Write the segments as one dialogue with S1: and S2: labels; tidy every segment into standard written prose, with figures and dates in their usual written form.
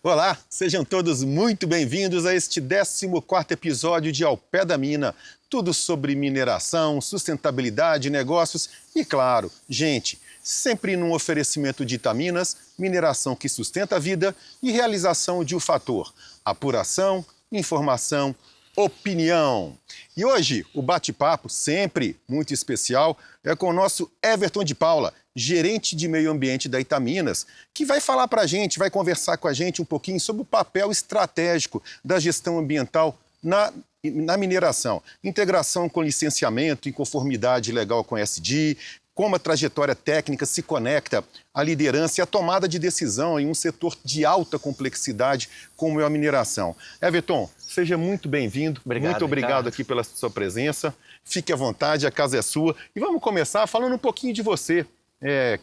S1: Olá, sejam todos muito bem-vindos a este 14º episódio de Ao Pé da Mina. Tudo sobre mineração, sustentabilidade, negócios e, claro, gente, sempre num oferecimento de Itaminas, mineração que sustenta a vida e realização de um fator: apuração, informação, opinião. E hoje o bate-papo, sempre muito especial, é com o nosso Everton de Paula, gerente de meio ambiente da Itaminas, que vai falar para a gente, vai conversar com a gente um pouquinho sobre o papel estratégico da gestão ambiental na mineração. Integração com licenciamento, em conformidade legal com a ESG, como a trajetória técnica se conecta à liderança e à tomada de decisão em um setor de alta complexidade como é a mineração. Everton, seja muito bem-vindo. Muito obrigado aqui pela sua presença. Fique à vontade, a casa é sua. E vamos começar falando um pouquinho de você.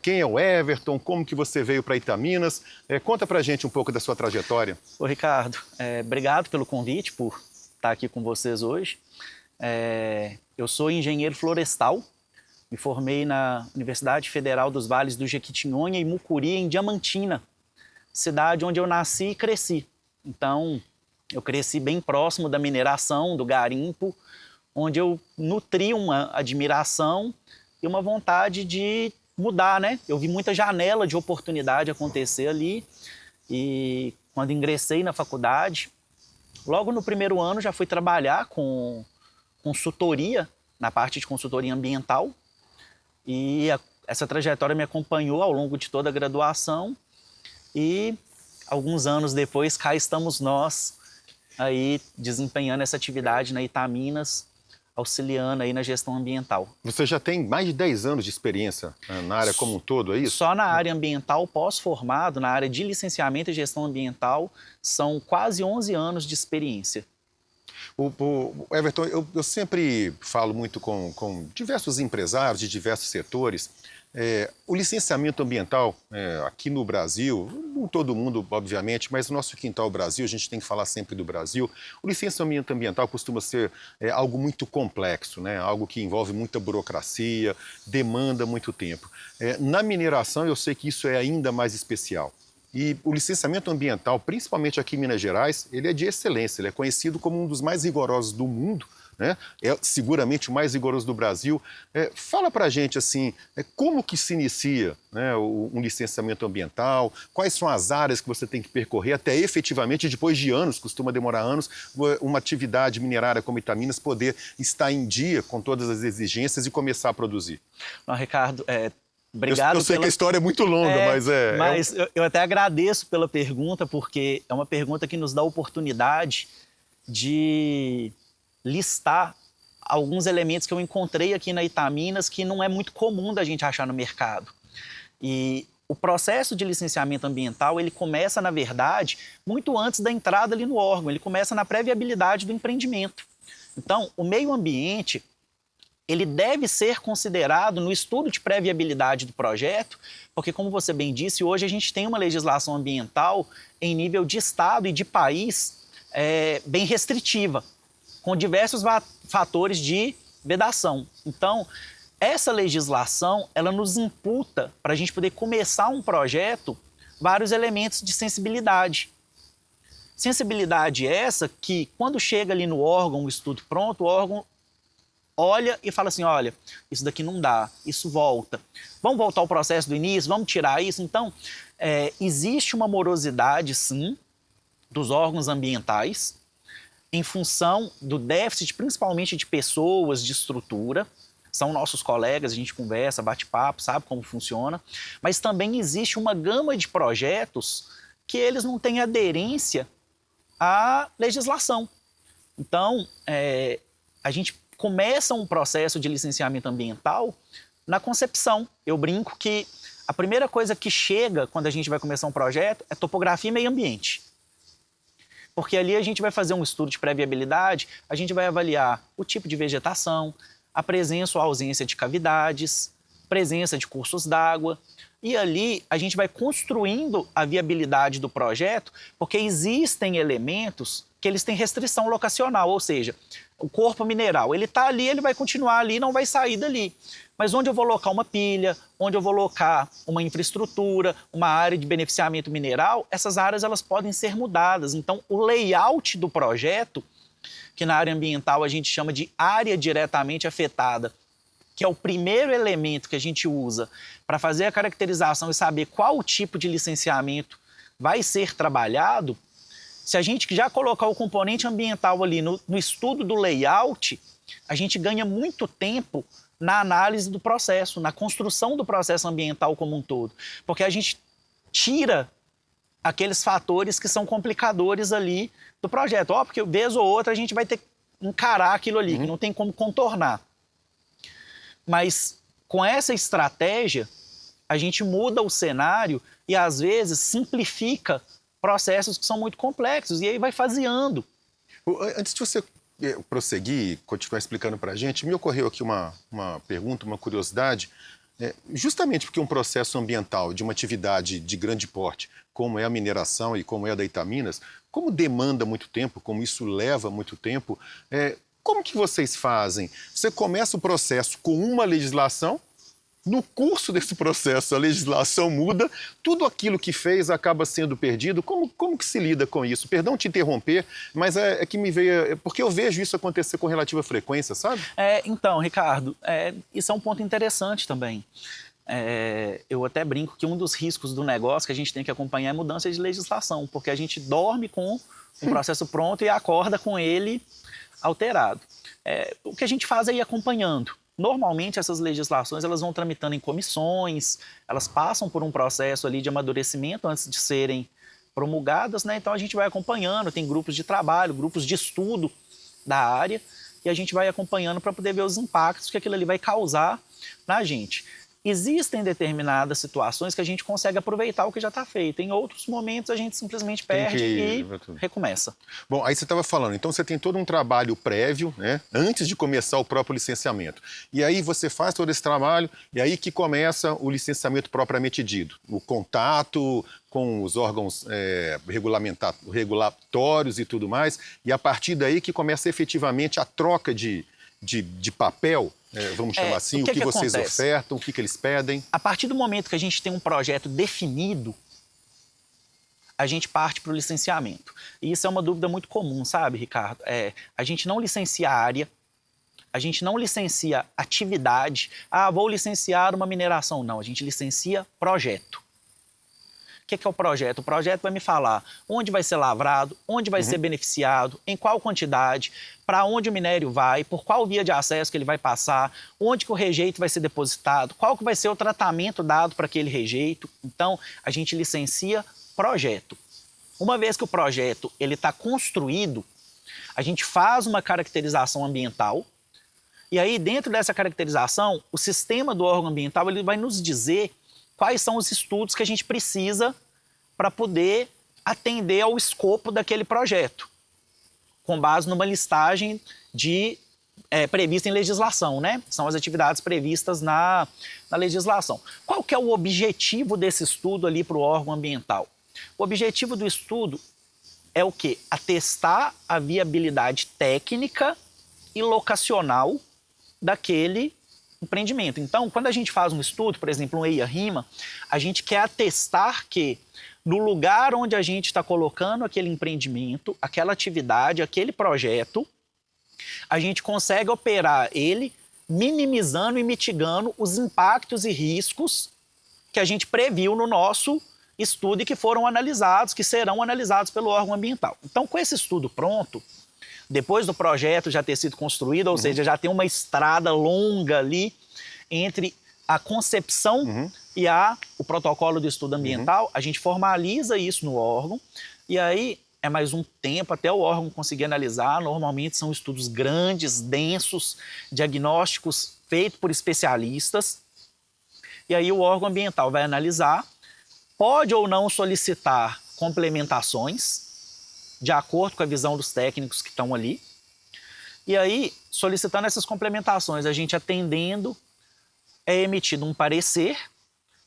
S1: Quem é o Everton? Como que você veio para Itaminas? Conta pra gente um pouco da sua trajetória.
S2: Ô, Ricardo, obrigado pelo convite, por estar aqui com vocês hoje. Eu sou engenheiro florestal. Me formei na Universidade Federal dos Vales do Jequitinhonha e Mucuri, em Diamantina, cidade onde eu nasci e cresci. Então, eu cresci bem próximo da mineração, do garimpo, onde eu nutri uma admiração e uma vontade de mudar, né? Eu vi muita janela de oportunidade acontecer ali e quando ingressei na faculdade, logo no primeiro ano já fui trabalhar com consultoria, na parte de consultoria ambiental. E essa trajetória me acompanhou ao longo de toda a graduação e alguns anos depois cá estamos nós aí desempenhando essa atividade na Itaminas, auxiliando aí na gestão ambiental.
S1: Você já tem mais de 10 anos de experiência na área como um todo, é isso?
S2: Só na área ambiental, pós-formado, na área de licenciamento e gestão ambiental, são quase 11 anos de experiência.
S1: Everton, eu sempre falo muito com diversos empresários de diversos setores. O licenciamento ambiental aqui no Brasil, em todo mundo, obviamente, mas no nosso quintal Brasil, a gente tem que falar sempre do Brasil. O licenciamento ambiental costuma ser algo muito complexo, né? Algo que envolve muita burocracia, demanda muito tempo. Na mineração, eu sei que isso é ainda mais especial. E o licenciamento ambiental, principalmente aqui em Minas Gerais, ele é de excelência, ele é conhecido como um dos mais rigorosos do mundo, né? É seguramente o mais rigoroso do Brasil. Fala pra gente, assim, como que se inicia, né, um licenciamento ambiental, quais são as áreas que você tem que percorrer até efetivamente, depois de anos, costuma demorar anos, uma atividade minerária como Itaminas poder estar em dia com todas as exigências e começar a produzir.
S2: Não, Ricardo, obrigado.
S1: Eu sei que a história é muito longa, mas
S2: eu até agradeço pela pergunta, porque é uma pergunta que nos dá a oportunidade de listar alguns elementos que eu encontrei aqui na Itaminas que não é muito comum da gente achar no mercado. E o processo de licenciamento ambiental, ele começa, na verdade, muito antes da entrada ali no órgão, ele começa na pré-viabilidade do empreendimento. Então, o meio ambiente, ele deve ser considerado no estudo de pré-viabilidade do projeto, porque, como você bem disse, hoje a gente tem uma legislação ambiental em nível de estado e de país bem restritiva, com diversos fatores de vedação. Então, essa legislação, ela nos imputa, para a gente poder começar um projeto, vários elementos de sensibilidade. Sensibilidade essa que, quando chega ali no órgão, o estudo pronto, o órgão olha e fala assim, olha, isso daqui não dá, isso volta. Vamos voltar ao processo do início, vamos tirar isso. Então, existe uma morosidade, sim, dos órgãos ambientais, em função do déficit, principalmente de pessoas, de estrutura. São nossos colegas, a gente conversa, bate papo, sabe como funciona. Mas também existe uma gama de projetos que eles não têm aderência à legislação. Então, a gente começa um processo de licenciamento ambiental na concepção. Eu brinco que a primeira coisa que chega quando a gente vai começar um projeto é topografia e meio ambiente. Porque ali a gente vai fazer um estudo de pré-viabilidade, a gente vai avaliar o tipo de vegetação, a presença ou ausência de cavidades, presença de cursos d'água. E ali a gente vai construindo a viabilidade do projeto, porque existem elementos que eles têm restrição locacional, ou seja, o corpo mineral, ele está ali, ele vai continuar ali, não vai sair dali. Mas onde eu vou locar uma pilha, onde eu vou locar uma infraestrutura, uma área de beneficiamento mineral, essas áreas elas podem ser mudadas. Então, o layout do projeto, que na área ambiental a gente chama de área diretamente afetada, que é o primeiro elemento que a gente usa para fazer a caracterização e saber qual o tipo de licenciamento vai ser trabalhado, se a gente já colocar o componente ambiental ali no estudo do layout, a gente ganha muito tempo na análise do processo, na construção do processo ambiental como um todo. Porque a gente tira aqueles fatores que são complicadores ali do projeto. Porque vez ou outra a gente vai ter que encarar aquilo ali, que não tem como contornar. Mas com essa estratégia, a gente muda o cenário e às vezes simplifica processos que são muito complexos e aí vai faseando.
S1: Antes de você prosseguir, continuar explicando para a gente, me ocorreu aqui uma pergunta, uma curiosidade. Justamente porque um processo ambiental de uma atividade de grande porte, como é a mineração e como é a da Itaminas, como demanda muito tempo, como isso leva muito tempo, como que vocês fazem? Você começa o processo com uma legislação, no curso desse processo a legislação muda, tudo aquilo que fez acaba sendo perdido. Como que se lida com isso? Perdão te interromper, mas é que me veio... Porque eu vejo isso acontecer com relativa frequência, sabe?
S2: Então, Ricardo, isso é um ponto interessante também. Eu até brinco que um dos riscos do negócio que a gente tem que acompanhar é mudança de legislação, porque a gente dorme com o processo pronto e acorda com ele alterado. O que a gente faz é ir acompanhando. Normalmente essas legislações elas vão tramitando em comissões, elas passam por um processo ali de amadurecimento antes de serem promulgadas, né? Então a gente vai acompanhando, tem grupos de trabalho, grupos de estudo da área e a gente vai acompanhando para poder ver os impactos que aquilo ali vai causar na gente. Existem determinadas situações que a gente consegue aproveitar o que já está feito. Em outros momentos, a gente simplesmente perde e recomeça.
S1: Bom, aí você estava falando, então você tem todo um trabalho prévio, né, antes de começar o próprio licenciamento. E aí você faz todo esse trabalho, e aí que começa o licenciamento propriamente dito. O contato com os órgãos regulatórios e tudo mais, e a partir daí que começa efetivamente a troca de papel, vamos chamar assim, o que vocês ofertam, o que eles pedem?
S2: A partir do momento que a gente tem um projeto definido, a gente parte para o licenciamento. E isso é uma dúvida muito comum, sabe, Ricardo? A gente não licencia área, a gente não licencia atividade. Vou licenciar uma mineração. Não, a gente licencia projeto. O que é o projeto? O projeto vai me falar onde vai ser lavrado, onde vai ser beneficiado, em qual quantidade, para onde o minério vai, por qual via de acesso que ele vai passar, onde que o rejeito vai ser depositado, qual que vai ser o tratamento dado para aquele rejeito. Então, a gente licencia projeto. Uma vez que o projeto está construído, a gente faz uma caracterização ambiental e aí, dentro dessa caracterização, o sistema do órgão ambiental ele vai nos dizer quais são os estudos que a gente precisa para poder atender ao escopo daquele projeto, com base numa listagem prevista em legislação, né? São as atividades previstas na legislação. Qual que é o objetivo desse estudo ali para o órgão ambiental? O objetivo do estudo é o quê? Atestar a viabilidade técnica e locacional daquele empreendimento. Então, quando a gente faz um estudo, por exemplo, um EIA-RIMA, a gente quer atestar que no lugar onde a gente está colocando aquele empreendimento, aquela atividade, aquele projeto, a gente consegue operar ele minimizando e mitigando os impactos e riscos que a gente previu no nosso estudo e que foram analisados, que serão analisados pelo órgão ambiental. Então, com esse estudo pronto, depois do projeto já ter sido construído, ou seja, já tem uma estrada longa ali entre a concepção e o protocolo do estudo ambiental, a gente formaliza isso no órgão e aí é mais um tempo até o órgão conseguir analisar. Normalmente são estudos grandes, densos, diagnósticos feitos por especialistas e aí o órgão ambiental vai analisar, pode ou não solicitar complementações de acordo com a visão dos técnicos que estão ali. E aí, solicitando essas complementações, a gente atendendo, é emitido um parecer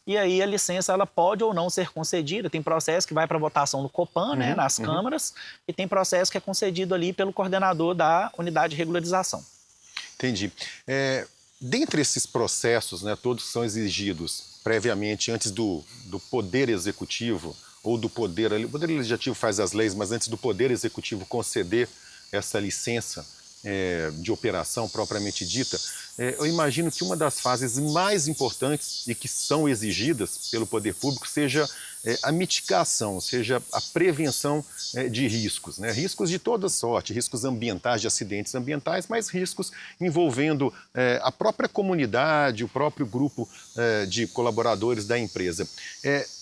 S2: e aí a licença ela pode ou não ser concedida. Tem processo que vai para votação no Copan, né, nas câmaras, e tem processo que é concedido ali pelo coordenador da unidade de regularização.
S1: Entendi. Dentre esses processos, né, todos são exigidos previamente antes do Poder Executivo ou do Poder... O Poder Legislativo faz as leis, mas antes do Poder Executivo conceder essa licença de operação propriamente dita, eu imagino que uma das fases mais importantes e que são exigidas pelo poder público seja a mitigação, seja a prevenção de riscos, né? Riscos de toda sorte, riscos ambientais, de acidentes ambientais, mas riscos envolvendo a própria comunidade, o próprio grupo de colaboradores da empresa.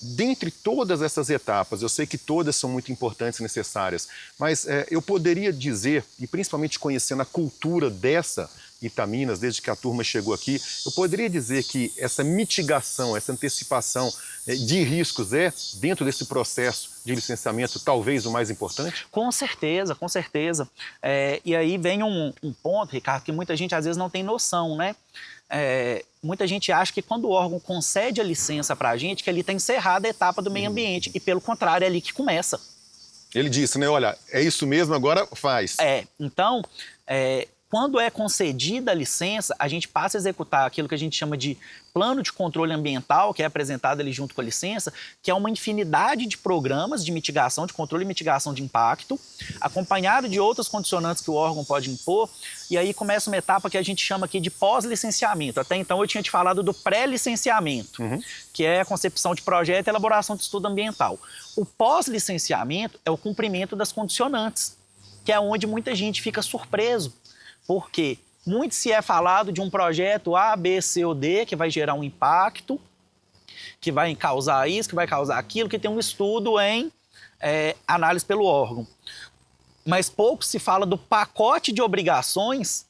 S1: Dentre todas essas etapas, eu sei que todas são muito importantes e necessárias, mas eu poderia dizer, e principalmente conhecendo a cultura dessa Itaminas, desde que a turma chegou aqui, eu poderia dizer que essa mitigação, essa antecipação de riscos dentro desse processo de licenciamento, talvez o mais importante?
S2: Com certeza, com certeza. E aí vem um ponto, Ricardo, que muita gente às vezes não tem noção, né? Muita gente acha que quando o órgão concede a licença para a gente, que ali está encerrada a etapa do meio ambiente, e pelo contrário, é ali que começa.
S1: Ele disse, né, olha, é isso mesmo, agora faz.
S2: Então, quando é concedida a licença, a gente passa a executar aquilo que a gente chama de plano de controle ambiental, que é apresentado ali junto com a licença, que é uma infinidade de programas de mitigação, de controle e mitigação de impacto, acompanhado de outros condicionantes que o órgão pode impor, e aí começa uma etapa que a gente chama aqui de pós-licenciamento. Até então eu tinha te falado do pré-licenciamento, que é a concepção de projeto e elaboração de estudo ambiental. O pós-licenciamento é o cumprimento das condicionantes, que é onde muita gente fica surpreso. Porque muito se é falado de um projeto A, B, C ou D que vai gerar um impacto, que vai causar isso, que vai causar aquilo, que tem um estudo em análise pelo órgão. Mas pouco se fala do pacote de obrigações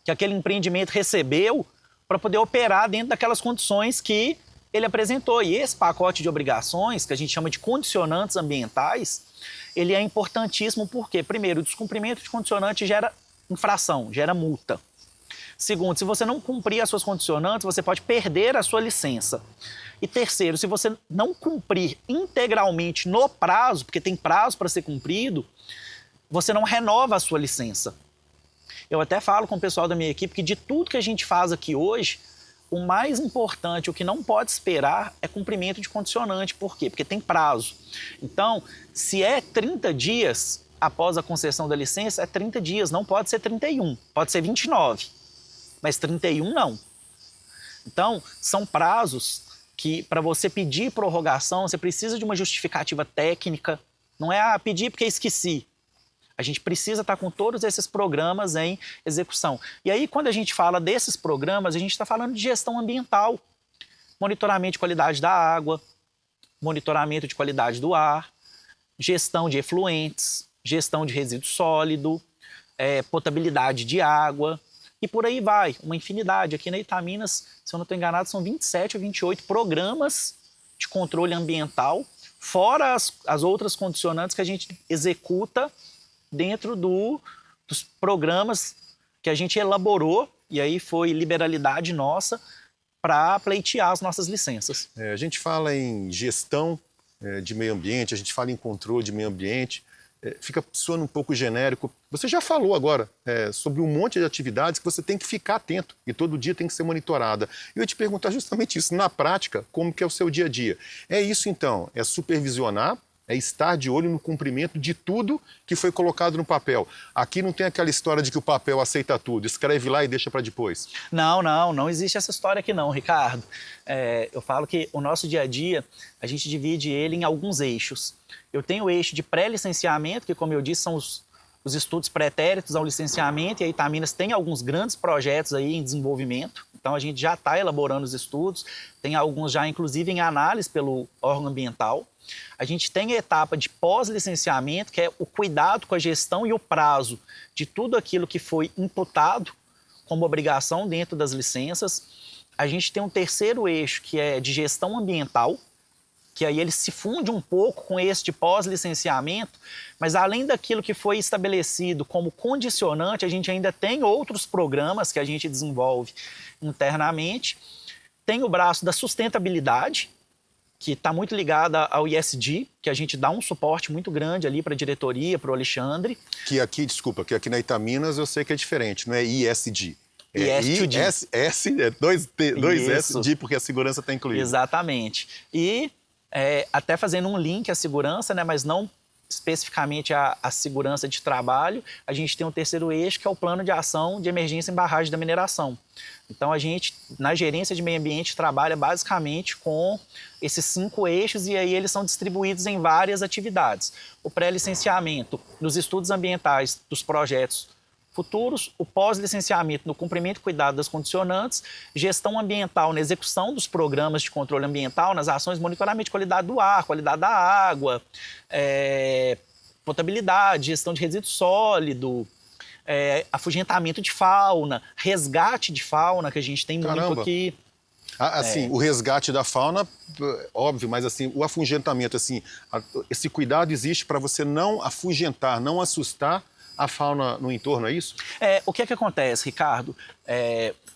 S2: que aquele empreendimento recebeu para poder operar dentro daquelas condições que ele apresentou. E esse pacote de obrigações, que a gente chama de condicionantes ambientais, ele é importantíssimo porque, primeiro, o descumprimento de condicionante gera infração, gera multa. Segundo, se você não cumprir as suas condicionantes, você pode perder a sua licença. E terceiro, se você não cumprir integralmente no prazo, porque tem prazo para ser cumprido, você não renova a sua licença. Eu até falo com o pessoal da minha equipe que de tudo que a gente faz aqui hoje, o mais importante, o que não pode esperar é cumprimento de condicionante. Por quê? Porque tem prazo. Então, se é 30 dias após a concessão da licença, é 30 dias, não pode ser 31, pode ser 29, mas 31 não. Então, são prazos que, para você pedir prorrogação, você precisa de uma justificativa técnica, não é pedir porque esqueci. A gente precisa estar com todos esses programas em execução. E aí, quando a gente fala desses programas, a gente está falando de gestão ambiental, monitoramento de qualidade da água, monitoramento de qualidade do ar, gestão de efluentes, gestão de resíduo sólido, potabilidade de água, e por aí vai, uma infinidade. Aqui na Itaminas, se eu não estou enganado, são 27 ou 28 programas de controle ambiental, fora as outras condicionantes que a gente executa dentro dos programas que a gente elaborou, e aí foi liberalidade nossa para pleitear as nossas licenças.
S1: A gente fala em gestão de meio ambiente, a gente fala em controle de meio ambiente, fica soando um pouco genérico. Você já falou agora sobre um monte de atividades que você tem que ficar atento e todo dia tem que ser monitorada. E eu ia te perguntar justamente isso, na prática, como que é o seu dia a dia? É isso então, é supervisionar, é estar de olho no cumprimento de tudo que foi colocado no papel. Aqui não tem aquela história de que o papel aceita tudo, escreve lá e deixa para depois.
S2: Não existe essa história aqui não, Ricardo. Eu falo que o nosso dia a dia, a gente divide ele em alguns eixos. Eu tenho o eixo de pré-licenciamento, que como eu disse, são os estudos pretéritos ao licenciamento, e a Itaminas tem alguns grandes projetos aí em desenvolvimento, então a gente já está elaborando os estudos, tem alguns já inclusive em análise pelo órgão ambiental. A gente tem a etapa de pós-licenciamento, que é o cuidado com a gestão e o prazo de tudo aquilo que foi imputado como obrigação dentro das licenças. A gente tem um terceiro eixo, que é de gestão ambiental, que aí ele se funde um pouco com esse de pós-licenciamento, mas além daquilo que foi estabelecido como condicionante, a gente ainda tem outros programas que a gente desenvolve internamente. tem o braço da sustentabilidade, que está muito ligada ao ESG, que a gente dá um suporte muito grande ali para a diretoria, para o Alexandre.
S1: Que aqui, desculpa, que aqui na Itaminas eu sei que é diferente, não é ISD.
S2: ESG.
S1: Dois SD, porque a segurança está incluída.
S2: Exatamente. E até fazendo um link à segurança, né, mas não especificamente a segurança de trabalho, a gente tem um terceiro eixo, que é o plano de ação de emergência em barragem da mineração. Então, a gente, na gerência de meio ambiente, trabalha basicamente com esses 5 eixos e aí eles são distribuídos em várias atividades. O pré-licenciamento nos estudos ambientais dos projetos futuros, o pós-licenciamento no cumprimento e cuidado das condicionantes, gestão ambiental na execução dos programas de controle ambiental, nas ações de monitoramento de qualidade do ar, qualidade da água, potabilidade, gestão de resíduo sólido, afugentamento de fauna, resgate de fauna, que a gente tem muito aqui.
S1: O resgate da fauna, óbvio, mas assim, o afugentamento, assim, esse cuidado existe para você não afugentar, não assustar a fauna no entorno, é isso?
S2: O que acontece, Ricardo?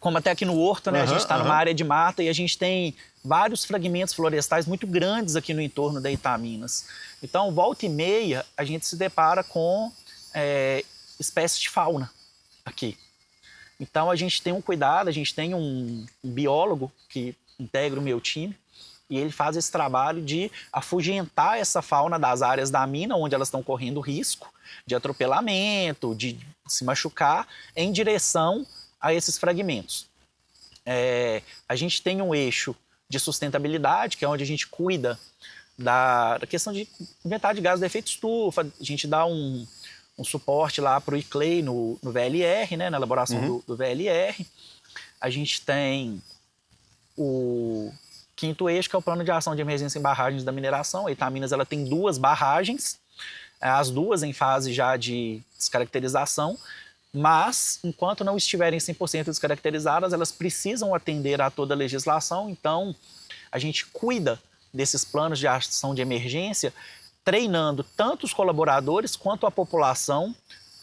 S2: Como até aqui no Horto, né, a gente está numa área de mata e a gente tem vários fragmentos florestais muito grandes aqui no entorno da Itaminas. Então, volta e meia, a gente se depara com espécies de fauna aqui. Então, a gente tem um cuidado, a gente tem um biólogo que integra o meu time e ele faz esse trabalho de afugentar essa fauna das áreas da mina, onde elas estão correndo risco de atropelamento, de se machucar, em direção a esses fragmentos. A gente tem um eixo de sustentabilidade, que é onde a gente cuida da questão de inventário de gases de efeito estufa, a gente dá um suporte lá para o ICLEI no VLR, né, na elaboração do VLR. A gente tem o 5º eixo, que é o plano de ação de emergência em barragens da mineração. A Itaminas ela tem 2 barragens, as 2 em fase já de descaracterização, mas enquanto não estiverem 100% descaracterizadas, elas precisam atender a toda a legislação. Então, a gente cuida desses planos de ação de emergência, treinando tanto os colaboradores quanto a população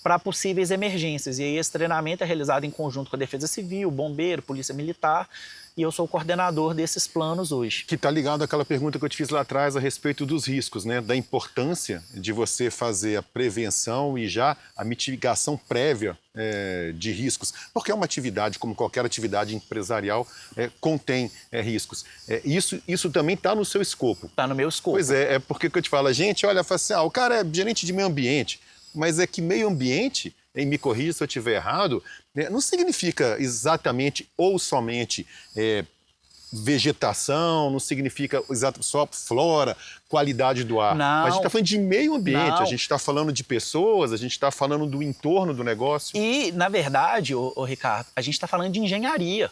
S2: para possíveis emergências. E aí esse treinamento é realizado em conjunto com a Defesa Civil, Bombeiro, Polícia Militar, e eu sou o coordenador desses planos hoje.
S1: Que está ligado àquela pergunta que eu te fiz lá atrás a respeito dos riscos, né? Da importância de você fazer a prevenção e já a mitigação prévia de riscos. Porque é uma atividade, como qualquer atividade empresarial, contém riscos. Isso também está no seu escopo.
S2: Está no meu escopo.
S1: Pois é porque eu te falo, a gente olha e fala assim, o cara é gerente de meio ambiente, mas é que meio ambiente, e me corrija se eu estiver errado, não significa exatamente ou somente vegetação, não significa só flora, qualidade do ar.
S2: Não.
S1: Mas a gente está falando de meio ambiente,
S2: Não.
S1: a gente está falando de pessoas, a gente está falando do entorno do negócio.
S2: E, na verdade, Ricardo, a gente está falando de engenharia.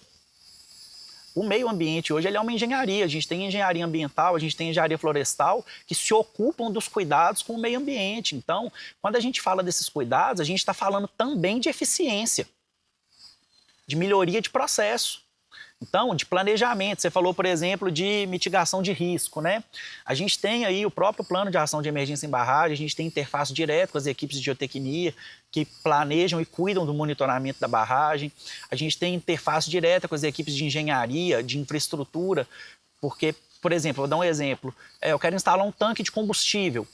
S2: O meio ambiente hoje ele é uma engenharia. A gente tem engenharia ambiental, a gente tem engenharia florestal, que se ocupam dos cuidados com o meio ambiente. Então, quando a gente fala desses cuidados, a gente está falando também de eficiência, de melhoria de processo. Então, de planejamento. Você falou, por exemplo, de mitigação de risco, né? A gente tem aí o próprio plano de ação de emergência em barragem, a gente tem interface direto com as equipes de geotecnia, que planejam e cuidam do monitoramento da barragem. A gente tem interface direta com as equipes de engenharia, de infraestrutura, porque, por exemplo, vou dar um exemplo. Eu quero instalar um tanque de combustível.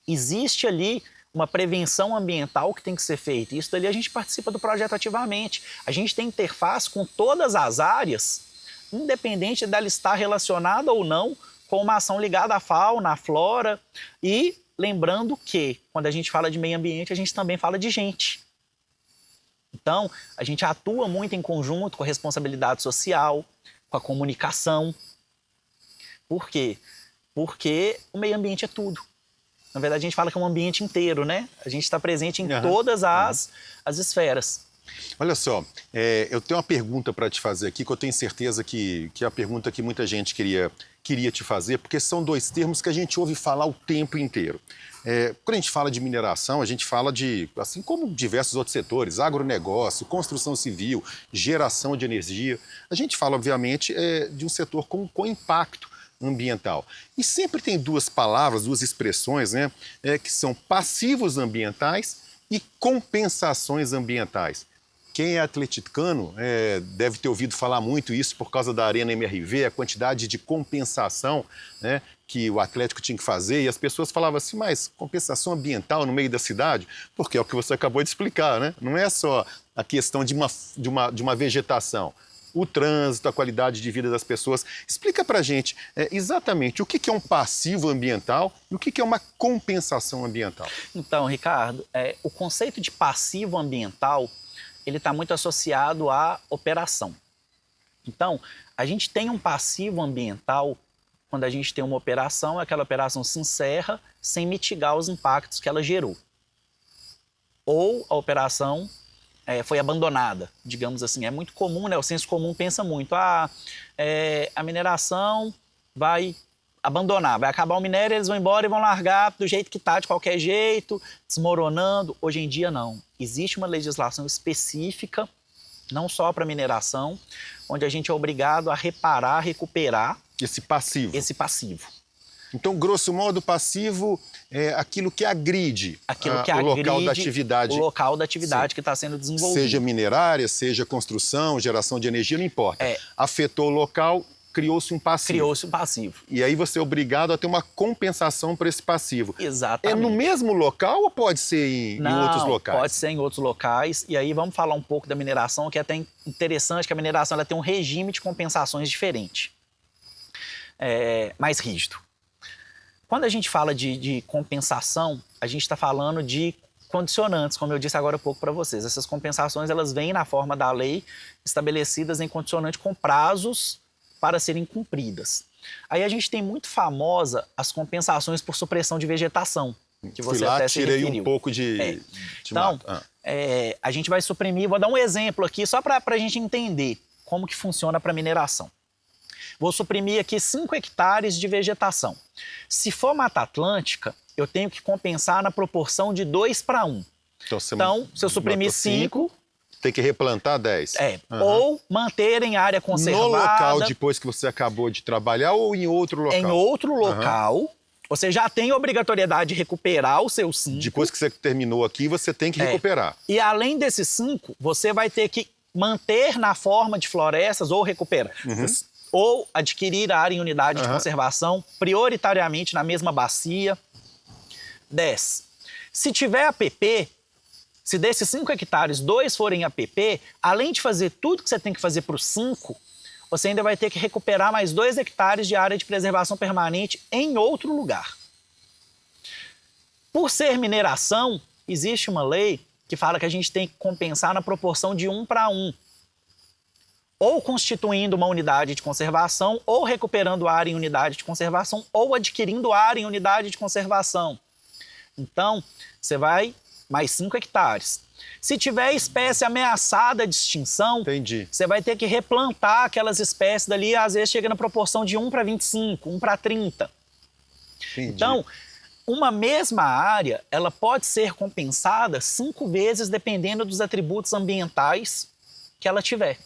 S2: Existe ali uma prevenção ambiental que tem que ser feita. Isso dali a gente participa do projeto ativamente. A gente tem interface com todas as áreas, independente dela estar relacionada ou não com uma ação ligada à fauna, à flora. E lembrando que, quando a gente fala de meio ambiente, a gente também fala de gente. Então, a gente atua muito em conjunto com a responsabilidade social, com a comunicação. Por quê? Porque o meio ambiente é tudo. Na verdade, a gente fala que é um ambiente inteiro, né? A gente está presente em todas as esferas.
S1: Olha só, eu tenho uma pergunta para te fazer aqui, que eu tenho certeza que é a pergunta que muita gente queria te fazer, porque são 2 termos que a gente ouve falar o tempo inteiro. Quando a gente fala de mineração, a gente fala de, assim como diversos outros setores, agronegócio, construção civil, geração de energia. A gente fala, obviamente, de um setor com impacto ambiental. E sempre tem 2 palavras, 2 expressões, né, que são passivos ambientais e compensações ambientais. Quem é atleticano deve ter ouvido falar muito isso por causa da Arena MRV, a quantidade de compensação, né, que o Atlético tinha que fazer, e as pessoas falavam assim, mas compensação ambiental no meio da cidade? Porque é o que você acabou de explicar, né? Não é só a questão de uma vegetação. O trânsito, a qualidade de vida das pessoas. Explica pra gente exatamente o que é um passivo ambiental e o que é uma compensação ambiental.
S2: Então, Ricardo, o conceito de passivo ambiental, ele está muito associado à operação. Então, a gente tem um passivo ambiental quando a gente tem uma operação, aquela operação se encerra sem mitigar os impactos que ela gerou. Ou a operação foi abandonada, digamos assim. É muito comum, né? O senso comum pensa muito. A mineração vai abandonar, vai acabar o minério, eles vão embora e vão largar do jeito que está, de qualquer jeito, desmoronando. Hoje em dia, não. Existe uma legislação específica, não só para mineração, onde a gente é obrigado a reparar, recuperar
S1: esse passivo. Então, grosso modo, passivo é aquilo que agride, o local da atividade.
S2: O local da atividade que está sendo desenvolvida.
S1: Seja minerária, seja construção, geração de energia, não importa. Afetou o local, criou-se um passivo. E aí você é obrigado a ter uma compensação para esse passivo.
S2: Exatamente.
S1: É no mesmo local ou pode ser em outros locais?
S2: Pode ser em outros locais. E aí vamos falar um pouco da mineração, que é até interessante que a mineração ela tem um regime de compensações diferente. Mais rígido. Quando a gente fala de compensação, a gente está falando de condicionantes, como eu disse agora há pouco para vocês. Essas compensações elas vêm na forma da lei, estabelecidas em condicionante com prazos para serem cumpridas. Aí a gente tem muito famosa as compensações por supressão de vegetação, que você até se referiu.
S1: Tirei um pouco de
S2: Então, a gente vai suprimir, vou dar um exemplo aqui só para a gente entender como que funciona para mineração. Vou suprimir aqui 5 hectares de vegetação. Se for Mata Atlântica, eu tenho que compensar na proporção de 2:1. Então, se eu suprimir 5...
S1: Tem que replantar 10.
S2: Ou manter em área conservada.
S1: No local depois que você acabou de trabalhar ou em outro local?
S2: Em outro local. Você já tem a obrigatoriedade de recuperar o seu 5.
S1: Depois que você terminou aqui, você tem que recuperar.
S2: E além desses 5, você vai ter que manter na forma de florestas ou recuperar. Ou adquirir a área em unidade de conservação, prioritariamente na mesma bacia. 10. Se tiver APP, se desses 5 hectares, 2 forem APP, além de fazer tudo que você tem que fazer para os 5, você ainda vai ter que recuperar mais 2 hectares de área de preservação permanente em outro lugar. Por ser mineração, existe uma lei que fala que a gente tem que compensar na proporção de 1:1. Ou constituindo uma unidade de conservação, ou recuperando área em unidade de conservação, ou adquirindo área em unidade de conservação. Então, você vai mais 5 hectares. Se tiver espécie ameaçada de extinção, você vai ter que replantar aquelas espécies dali, às vezes chega na proporção de 1:25, 1:30. Então, uma mesma área, ela pode ser compensada 5 vezes dependendo dos atributos ambientais que ela tiver.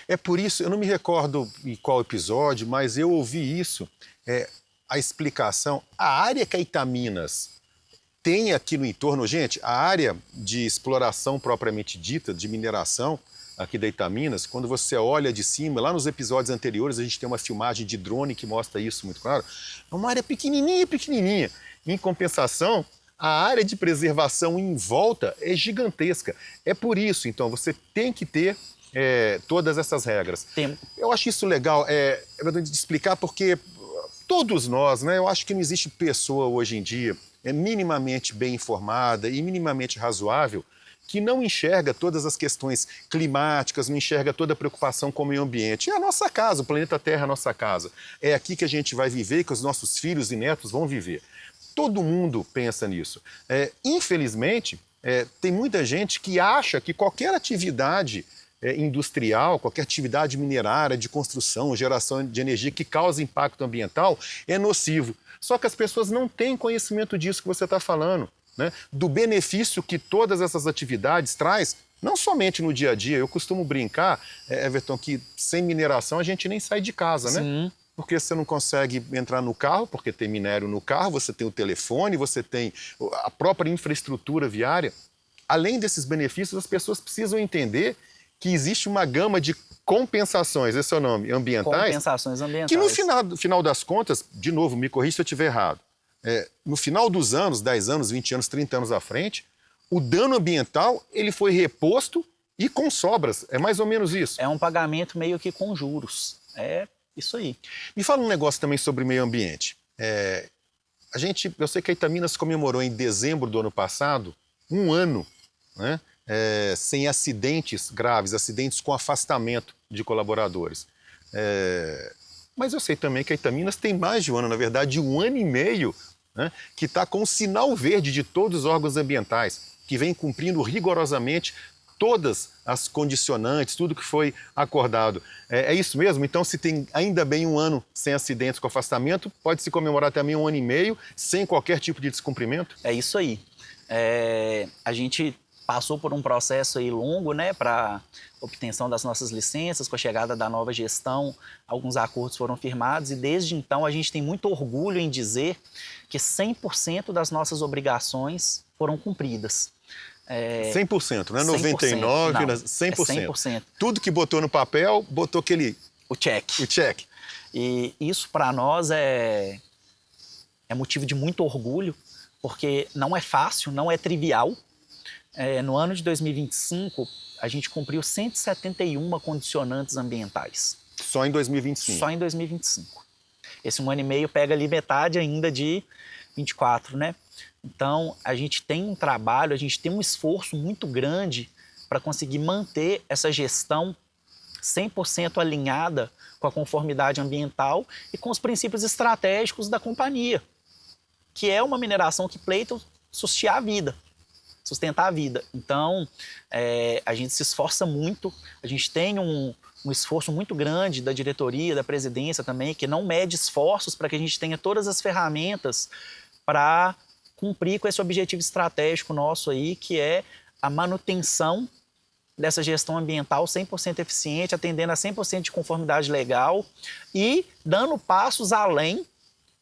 S1: É por isso, eu não me recordo em qual episódio, mas eu ouvi isso, a explicação. A área que a Itaminas tem aqui no entorno, gente, a área de exploração propriamente dita, de mineração aqui da Itaminas, quando você olha de cima, lá nos episódios anteriores a gente tem uma filmagem de drone que mostra isso muito claro, é uma área pequenininha. Em compensação, a área de preservação em volta é gigantesca. É por isso, então, você tem que ter todas essas regras. Eu acho isso legal de explicar porque todos nós, né, eu acho que não existe pessoa hoje em dia minimamente bem informada e minimamente razoável que não enxerga todas as questões climáticas, não enxerga toda a preocupação com o meio ambiente. É a nossa casa, o planeta Terra é a nossa casa. É aqui que a gente vai viver e que os nossos filhos e netos vão viver. Todo mundo pensa nisso. Infelizmente, tem muita gente que acha que qualquer atividade industrial, qualquer atividade minerária, de construção, geração de energia que causa impacto ambiental é nocivo. Só que as pessoas não têm conhecimento disso que você está falando, né? Do benefício que todas essas atividades traz, não somente no dia a dia. Eu costumo brincar, Everton, que sem mineração a gente nem sai de casa, né?
S2: Sim.
S1: Porque você não consegue entrar no carro, porque tem minério no carro, você tem o telefone, você tem a própria infraestrutura viária. além desses benefícios, as pessoas precisam entender que existe uma gama de compensações, esse é o nome, ambientais.
S2: Compensações ambientais.
S1: Que no final das contas, de novo, me corrija se eu estiver errado, no final dos anos, 10 anos, 20 anos, 30 anos à frente, o dano ambiental ele foi reposto e com sobras. É mais ou menos isso.
S2: É um pagamento meio que com juros. É isso aí.
S1: Me fala um negócio também sobre meio ambiente. Eu sei que a Itaminas comemorou em dezembro do ano passado 1 ano, né, sem acidentes graves, acidentes com afastamento de colaboradores. Mas eu sei também que a Itaminas tem mais de 1 ano, na verdade, 1 ano e meio, né, que está com o sinal verde de todos os órgãos ambientais, que vem cumprindo rigorosamente todas as condicionantes, tudo que foi acordado. É isso mesmo? Então, se tem ainda bem 1 ano sem acidentes com afastamento, pode-se comemorar também 1 ano e meio sem qualquer tipo de descumprimento?
S2: É isso aí. A gente passou por um processo aí longo, né, para obtenção das nossas licenças. Com a chegada da nova gestão, alguns acordos foram firmados e desde então a gente tem muito orgulho em dizer que 100% das nossas obrigações foram cumpridas.
S1: 100%, não é 99%,
S2: não,
S1: 100%.
S2: É 100%.
S1: Tudo que botou no papel, botou
S2: o check.
S1: O check.
S2: E isso para nós é motivo de muito orgulho, porque não é fácil, não é trivial. No ano de 2025, a gente cumpriu 171 condicionantes ambientais.
S1: Só em 2025?
S2: Só em 2025. Esse 1 ano e meio pega ali metade ainda de 24, né? Então, a gente tem um trabalho, a gente tem um esforço muito grande para conseguir manter essa gestão 100% alinhada com a conformidade ambiental e com os princípios estratégicos da companhia, que é uma mineração que pleita sustentar a vida. Então, a gente se esforça muito, a gente tem um esforço muito grande da diretoria, da presidência também, que não mede esforços para que a gente tenha todas as ferramentas para cumprir com esse objetivo estratégico nosso aí, que é a manutenção dessa gestão ambiental 100% eficiente, atendendo a 100% de conformidade legal e dando passos além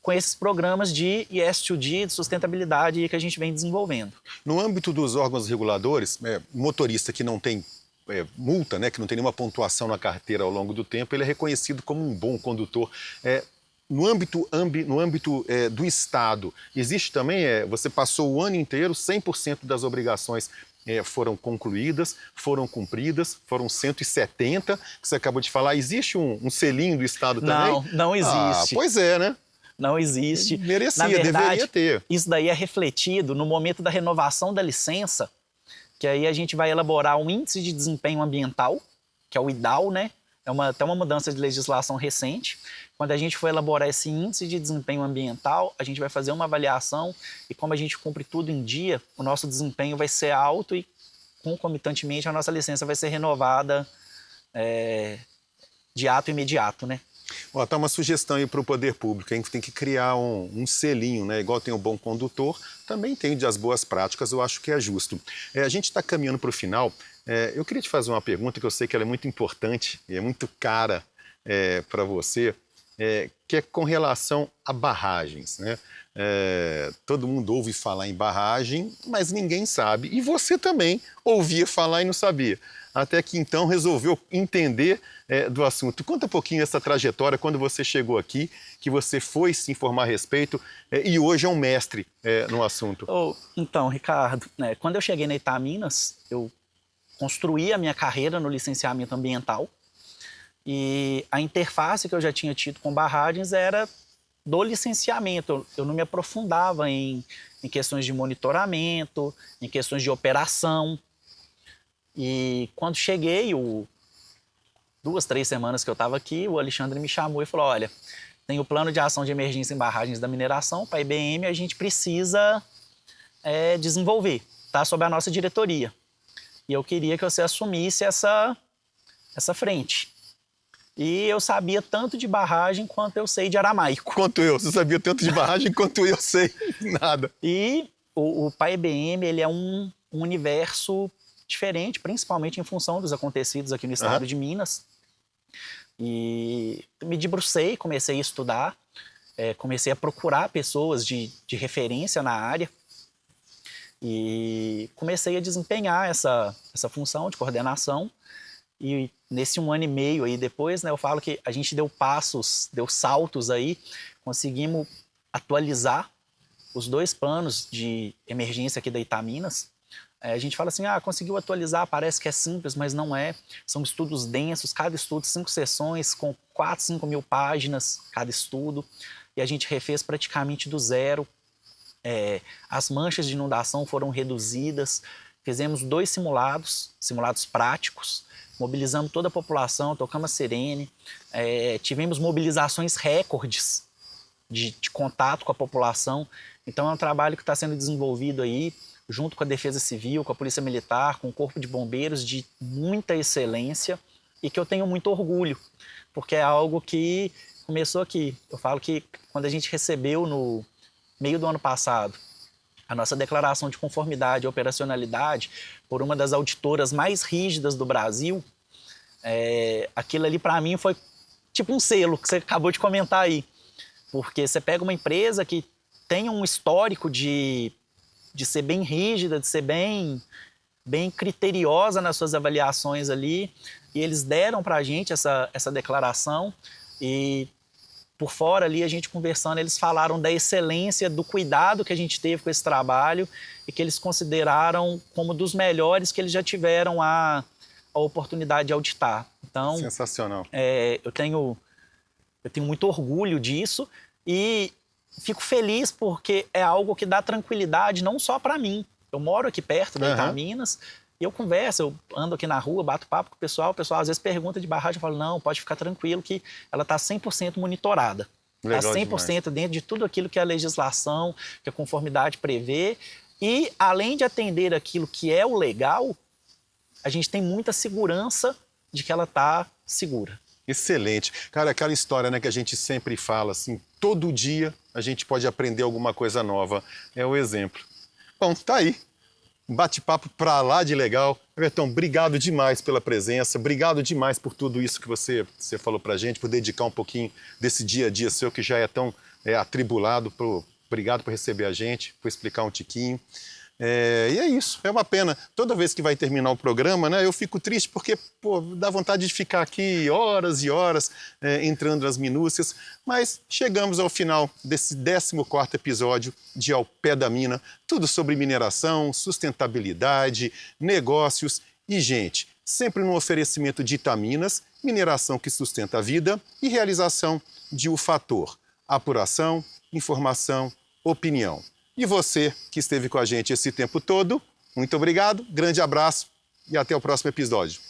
S2: com esses programas de ESG, de sustentabilidade que a gente vem desenvolvendo.
S1: No âmbito dos órgãos reguladores, motorista que não tem multa, né, que não tem nenhuma pontuação na carteira ao longo do tempo, ele é reconhecido como um bom condutor. No âmbito do Estado, existe também, você passou o ano inteiro, 100% das obrigações foram concluídas, foram cumpridas, foram 170, que você acabou de falar. Existe um selinho do Estado também?
S2: Não existe.
S1: Pois é, né?
S2: Não existe.
S1: Merecia,
S2: Na verdade,
S1: deveria ter.
S2: Isso daí é refletido no momento da renovação da licença, que aí a gente vai elaborar um índice de desempenho ambiental, que é o IDAL, né? Até uma mudança de legislação recente. Quando a gente for elaborar esse índice de desempenho ambiental, a gente vai fazer uma avaliação e como a gente cumpre tudo em dia, o nosso desempenho vai ser alto e, concomitantemente, a nossa licença vai ser renovada de ato imediato, né?
S1: Tá uma sugestão aí para o poder público, a gente tem que criar um selinho, né? Igual tem o bom condutor, também tem das boas práticas, eu acho que é justo. A gente está caminhando para o final. Eu queria te fazer uma pergunta que eu sei que ela é muito importante e é muito cara para você, que é com relação a barragens, né? Todo mundo ouve falar em barragem, mas ninguém sabe. E você também ouvia falar e não sabia. Até que então resolveu entender do assunto. Conta um pouquinho essa trajetória, quando você chegou aqui, que você foi se informar a respeito e hoje é um mestre no assunto.
S2: Então, Ricardo, quando eu cheguei na Itaminas, eu construí a minha carreira no licenciamento ambiental e a interface que eu já tinha tido com barragens era do licenciamento. Eu não me aprofundava em questões de monitoramento, em questões de operação. E quando cheguei, 2, 3 semanas que eu estava aqui, o Alexandre me chamou e falou: olha, tem o plano de ação de emergência em barragens da mineração, para a IBM, a gente precisa desenvolver, tá sob a nossa diretoria. E eu queria que você assumisse essa frente. E eu sabia tanto de barragem quanto eu sei de aramaico.
S1: Quanto eu, você sabia tanto de barragem quanto eu sei nada.
S2: E o PAEBM, ele é um universo diferente, principalmente em função dos acontecidos aqui no estado de Minas. E me debrucei, comecei a estudar, comecei a procurar pessoas de referência na área. E comecei a desempenhar essa função de coordenação. E nesse 1 ano e meio aí depois, né, eu falo que a gente deu saltos aí, conseguimos atualizar os 2 planos de emergência aqui da Itaminas. A gente fala assim, conseguiu atualizar, parece que é simples, mas não é. São estudos densos, cada estudo 5 sessões, com 4, 5 mil páginas cada estudo. E a gente refez praticamente do zero. As manchas de inundação foram reduzidas. Fizemos 2 simulados práticos. Mobilizamos toda a população, tocamos a sirene. Tivemos mobilizações recordes de contato com a população. Então é um trabalho que está sendo desenvolvido aí, junto com a Defesa Civil, com a Polícia Militar, com o Corpo de Bombeiros, de muita excelência e que eu tenho muito orgulho, porque é algo que começou aqui. Eu falo que quando a gente recebeu no meio do ano passado a nossa declaração de conformidade e operacionalidade por uma das auditoras mais rígidas do Brasil, aquilo ali para mim foi tipo um selo que você acabou de comentar aí, porque você pega uma empresa que tem um histórico de ser bem rígida, de ser bem criteriosa nas suas avaliações ali, e eles deram para a gente essa declaração, e por fora ali, a gente conversando, eles falaram da excelência, do cuidado que a gente teve com esse trabalho, e que eles consideraram como dos melhores que eles já tiveram a oportunidade de auditar. Então,
S1: sensacional.
S2: Eu tenho muito orgulho disso, e fico feliz porque é algo que dá tranquilidade não só para mim. Eu moro aqui perto da Itaminas e eu converso, eu ando aqui na rua, bato papo com o pessoal às vezes pergunta de barragem, eu falo, não, pode ficar tranquilo que ela está 100% monitorada. Está 100% demais. Dentro de tudo aquilo que a legislação, que a conformidade prevê. E além de atender aquilo que é o legal, a gente tem muita segurança de que ela está segura.
S1: Excelente. Cara, aquela história, né, que a gente sempre fala, assim, todo dia a gente pode aprender alguma coisa nova. É o exemplo. Bom, tá aí. Um bate-papo pra lá de legal. Everton, obrigado demais pela presença, obrigado demais por tudo isso que você falou pra gente, por dedicar um pouquinho desse dia a dia seu que já é tão atribulado. Obrigado por receber a gente, por explicar um tiquinho. E é isso, é uma pena. Toda vez que vai terminar o programa, né, eu fico triste porque dá vontade de ficar aqui horas e horas entrando nas minúcias, mas chegamos ao final desse 14º episódio de Ao Pé da Mina, tudo sobre mineração, sustentabilidade, negócios e, gente, sempre no oferecimento de Itaminas, mineração que sustenta a vida e realização de O Fator, apuração, informação, opinião. E você que esteve com a gente esse tempo todo, muito obrigado, grande abraço e até o próximo episódio.